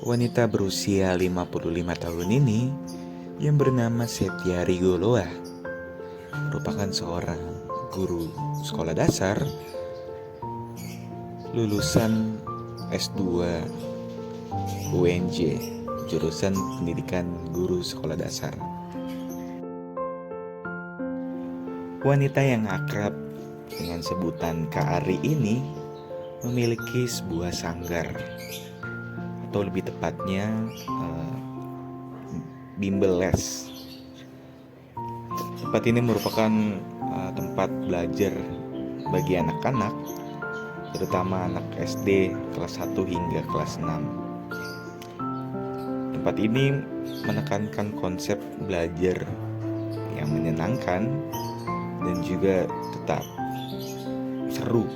Wanita berusia 55 tahun ini yang bernama Setia Rigoloa merupakan seorang guru sekolah dasar lulusan S2 UNJ, jurusan Pendidikan Guru Sekolah Dasar. Wanita yang akrab dengan sebutan Kak Ari ini memiliki sebuah sanggar, atau lebih tepatnya bimbel les. Tempat ini merupakan tempat belajar bagi anak-anak, terutama anak SD kelas 1 hingga kelas 6. Tempat ini menekankan konsep belajar yang menyenangkan dan juga tetap seru.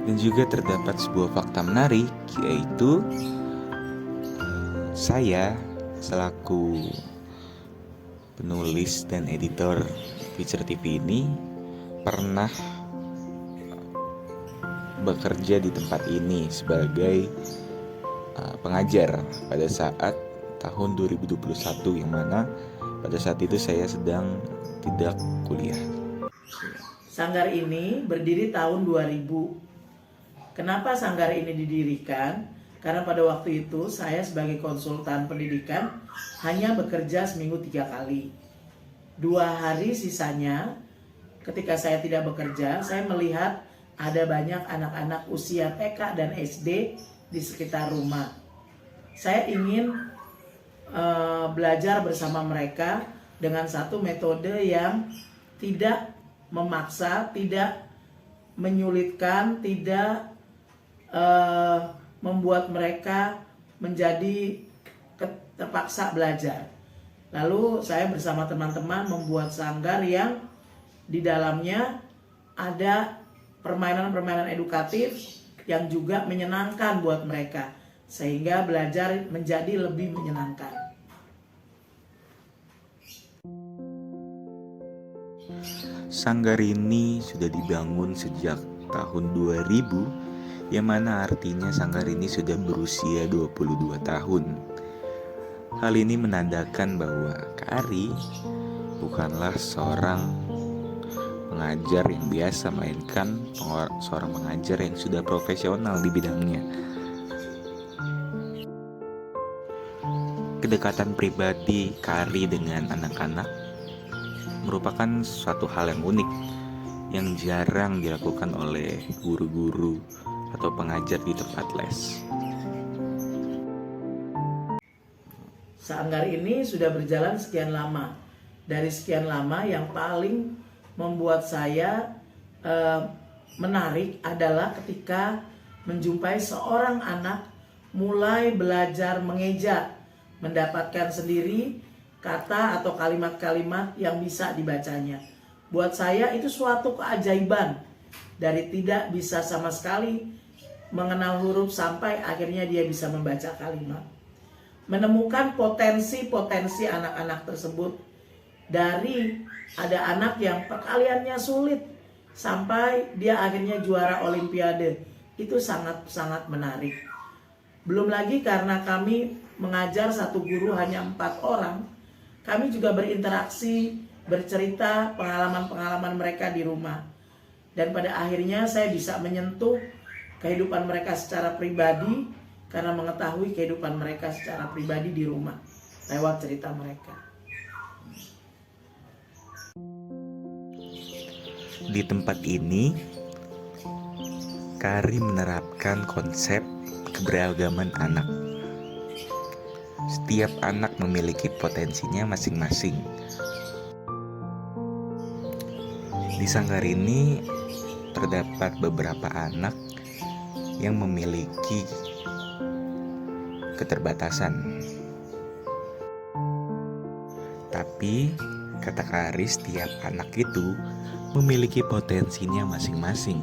Dan juga terdapat sebuah fakta menarik, yaitu saya selaku penulis dan editor Future TV ini pernah bekerja di tempat ini sebagai pengajar pada saat tahun 2021, yang mana pada saat itu saya sedang tidak kuliah. Sanggar ini berdiri tahun 2000. Kenapa sanggar ini didirikan? Karena pada waktu itu saya sebagai konsultan pendidikan hanya bekerja seminggu 3 kali. 2 hari sisanya ketika saya tidak bekerja, saya melihat ada banyak anak-anak usia TK dan SD di sekitar rumah. Saya ingin belajar bersama mereka dengan satu metode yang tidak memaksa, tidak menyulitkan, tidak membuat mereka menjadi terpaksa belajar. Lalu saya bersama teman-teman membuat sanggar yang di dalamnya ada permainan-permainan edukatif yang juga menyenangkan buat mereka, sehingga belajar menjadi lebih menyenangkan. Sanggar ini sudah dibangun sejak tahun 2000, yang mana artinya sanggar ini sudah berusia 22 tahun. Hal ini menandakan bahwa Kak Ari bukanlah seorang pengajar yang biasa, melainkan seorang pengajar yang sudah profesional di bidangnya. Kedekatan pribadi Kak Ari dengan anak-anak merupakan suatu hal yang unik yang jarang dilakukan oleh guru-guru atau pengajar di tempat les. Sanggar ini sudah berjalan sekian lama. Dari sekian lama, yang paling membuat saya menarik adalah ketika menjumpai seorang anak mulai belajar mengeja, mendapatkan sendiri kata atau kalimat-kalimat yang bisa dibacanya. Buat saya itu suatu keajaiban, dari tidak bisa sama sekali mengenal huruf sampai akhirnya dia bisa membaca kalimat. Menemukan potensi-potensi anak-anak tersebut, dari ada anak yang perkaliannya sulit sampai dia akhirnya juara olimpiade. Itu sangat-sangat menarik. Belum lagi karena kami mengajar satu guru hanya 4 orang, kami juga berinteraksi, bercerita pengalaman-pengalaman mereka di rumah. Dan pada akhirnya saya bisa menyentuh kehidupan mereka secara pribadi karena mengetahui kehidupan mereka secara pribadi di rumah lewat cerita mereka. Di tempat ini, Kak Ari menerapkan konsep keberagaman anak. Setiap anak memiliki potensinya masing-masing. Di sanggar ini terdapat beberapa anak yang memiliki keterbatasan. Tapi kata Kak Ari, setiap anak itu memiliki potensinya masing-masing.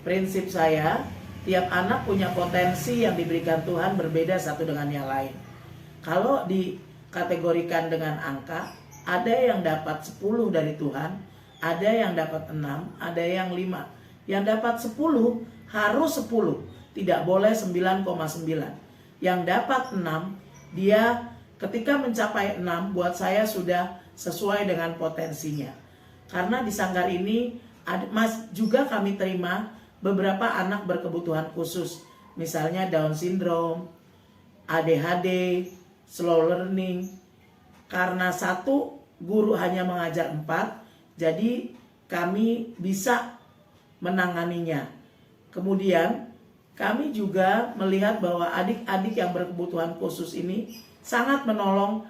prinsip saya, tiap anak punya potensi yang diberikan Tuhan berbeda satu dengan yang lain. Kalau dikategorikan dengan angka, ada yang dapat 10 dari Tuhan, ada yang dapat 6, ada yang 5. Yang dapat 10 harus 10, tidak boleh 9,9. Yang dapat 6, dia ketika mencapai 6, buat saya sudah sesuai dengan potensinya. Karena di sanggar ini juga kami terima beberapa anak berkebutuhan khusus, misalnya Down syndrome, ADHD, slow learning. Karena satu guru hanya mengajar 4, jadi kami bisa menanganinya. Kemudian kami juga melihat bahwa adik-adik yang berkebutuhan khusus ini sangat menolong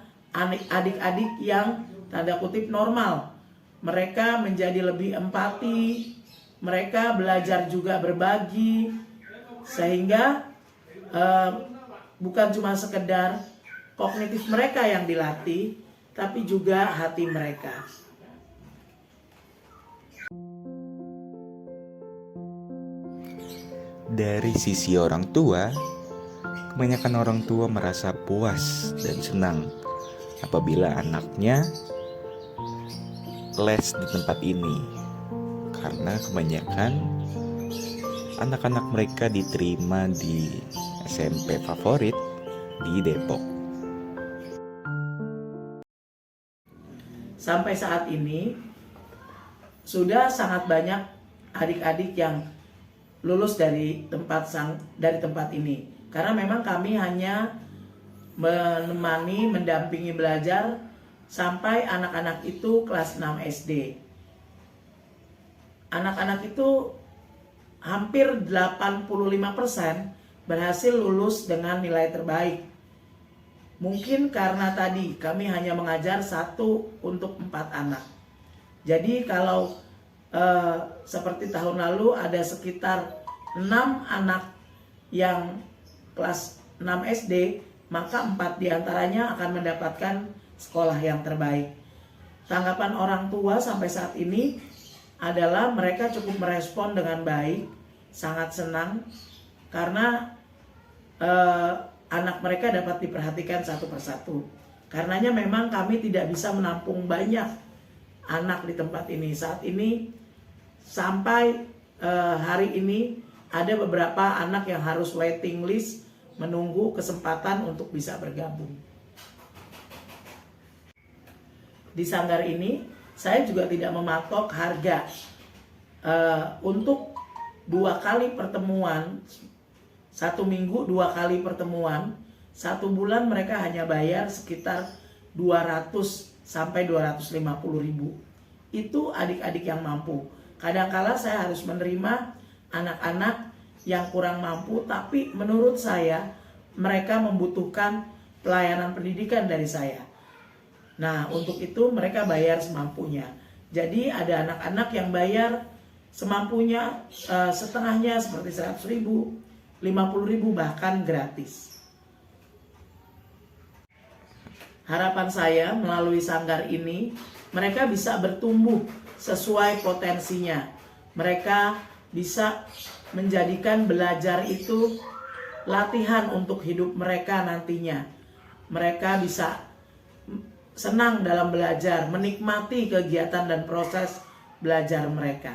adik-adik yang tanda kutip normal. Mereka menjadi lebih empati, mereka belajar juga berbagi, sehingga bukan cuma sekedar kognitif mereka yang dilatih, tapi juga hati mereka. Dari sisi orang tua, kebanyakan orang tua merasa puas dan senang apabila anaknya les di tempat ini, karena kebanyakan anak-anak mereka diterima di SMP favorit di Depok. Sampai saat ini sudah sangat banyak adik-adik yang lulus dari tempat ini, karena memang kami hanya menemani, mendampingi belajar sampai anak-anak itu kelas 6 SD. Anak-anak itu hampir 85% berhasil lulus dengan nilai terbaik. Mungkin karena tadi kami hanya mengajar 1 untuk 4 anak. Jadi kalau seperti tahun lalu ada sekitar 6 anak yang kelas 6 SD, maka 4 diantaranya akan mendapatkan sekolah yang terbaik. Tanggapan orang tua sampai saat ini adalah mereka cukup merespon dengan baik, sangat senang karena anak mereka dapat diperhatikan satu persatu. Karenanya memang kami tidak bisa menampung banyak anak di tempat ini. Saat ini sampai hari ini ada beberapa anak yang harus waiting list, menunggu kesempatan untuk bisa bergabung. Di sanggar ini saya juga tidak mematok harga. Untuk 2 kali pertemuan, 1 minggu 2 kali pertemuan, 1 bulan mereka hanya bayar sekitar 200 sampai 250 ribu. Itu adik-adik yang mampu. Kadangkala saya harus menerima anak-anak yang kurang mampu, tapi menurut saya mereka membutuhkan pelayanan pendidikan dari saya. Nah, untuk itu mereka bayar semampunya. Jadi ada anak-anak yang bayar semampunya, setengahnya seperti 100 ribu, 50 ribu, bahkan gratis. Harapan saya melalui sanggar ini, mereka bisa bertumbuh sesuai potensinya. Mereka bisa menjadikan belajar itu latihan untuk hidup mereka nantinya. Mereka bisa senang dalam belajar, menikmati kegiatan dan proses belajar mereka.